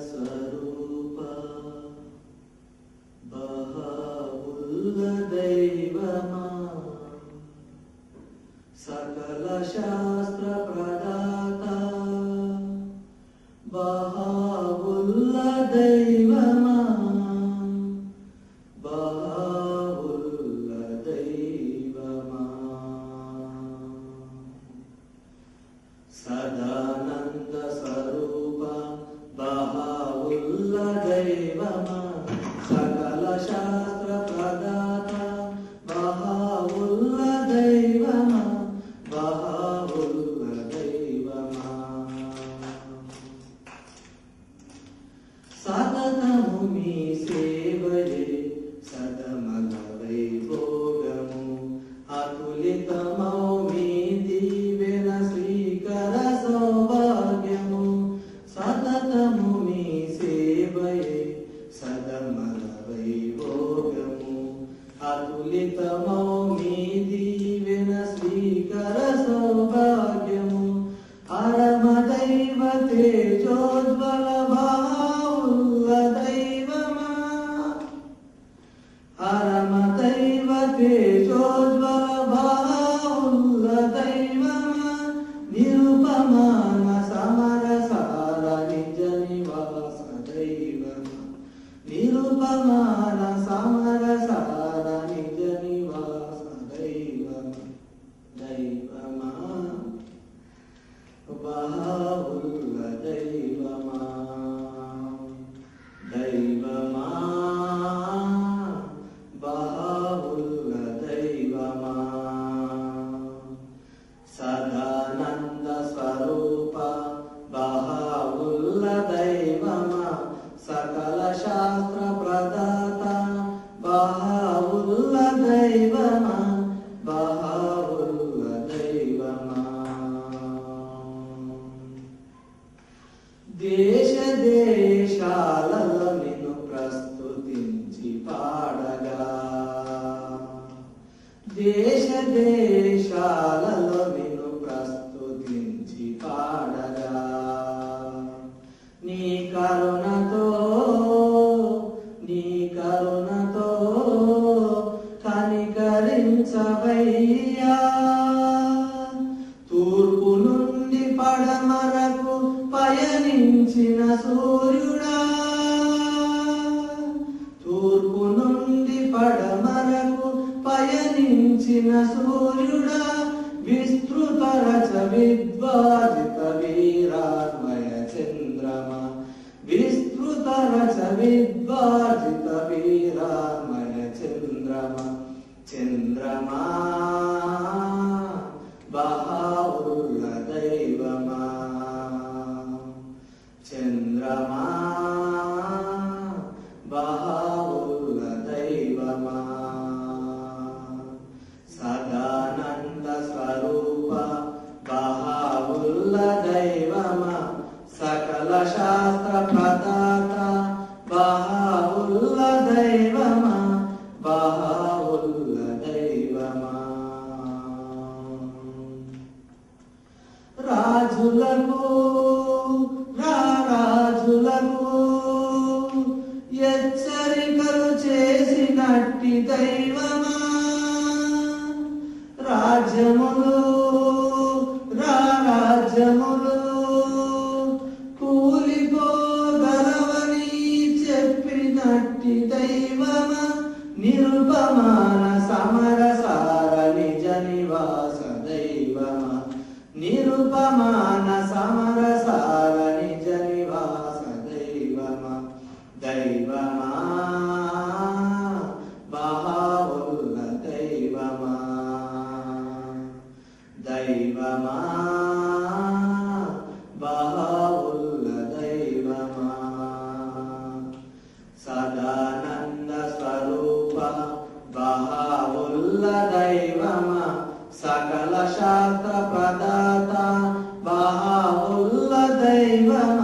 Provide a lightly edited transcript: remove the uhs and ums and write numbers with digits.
స్వరూప బహావుల్ల దైవమా సకల శాస్త్ర ప్రదాత బహావుల్ల దైవమా బహావుల్ల దైవమా సదానంద స్వరూప బహావుల్ల దైవమా సకల శాస్త్ర ప్రదాత బహావుల్ల దైవమా బహావుల్ల దైవమా సతతము మీ సేవయే సదమల వైభోగము అతులితమౌ మీ దీవెన శ్రీకర సౌభాగ్యము సతతము మీ సేవయే సదమల వైభోగము అతులితమౌ మీ దీవెన శ్రీకర సౌభాగ్యము అరమ దైవ తేజోజ్వల బహావుల్ల దైవమా అరమ దైవ తేజోజ్వల బహావుల్ల దైవమా నిరుపమాన సమరసార నిజ నివాస దైవమా నిరుపమాన సమరసార నిజ నివాస దైవమా దైవమా బహావుల్ల దైవమా దైవమా బహావుల్ల దైవమా సదానంద స్వరూప బహావుల్ల దైవమా సకల శాస్త్ర ప్రదాత బహావుల్ల దైవమా బహావుల్ల దైవమా దేశ దేశాలలో నిన్ను ప్రస్తుతించి పాడగా దేశ దేశాలలో నిన్ను ప్రస్తుతించి పాడగా నీ కరుణతో కనికరించవయ్యా తూర్పు నుండి పడమరకు పయనించిన సూర్యుడా తూర్పు నుండి పడమరకు పయనించిన సూర్యుడా విస్తృత రచ విద్వాజిత వీరాత్మయ చంద్రమా విస్తృత రచ విద్వాజిత వీరాత్మయ చంద్రమా చంద్రమా బహావుల్ల దైవమా చంద్రమా బహావుల్ల దైవమా సదానంద స్వరూప బహావుల్ల దైవమా సకల శాస్త్ర ప్రదాత బహావుల్ల దైవమా బహావుల్ల దైవమా రాజులకు రాజులకు హెచ్చరికలు చేసినట్టి దైవమా రాజ్యములు రాజ్యములు కూలిపోగలవని చెప్పినట్టి దైవమా నిరుపమాన సమరసార నిజ నివాస దైవమా నిరుపమాన సమరసార నిజ నివాస దైవమా దైవమా బహావుల్ల దైవమా దైవమా బహావుల్ల దైవమా సదానంద స్వరూప బహావుల్ల దైవమా సకల శాస్త్ర ప్రదాత బహావుల్ల దైవమా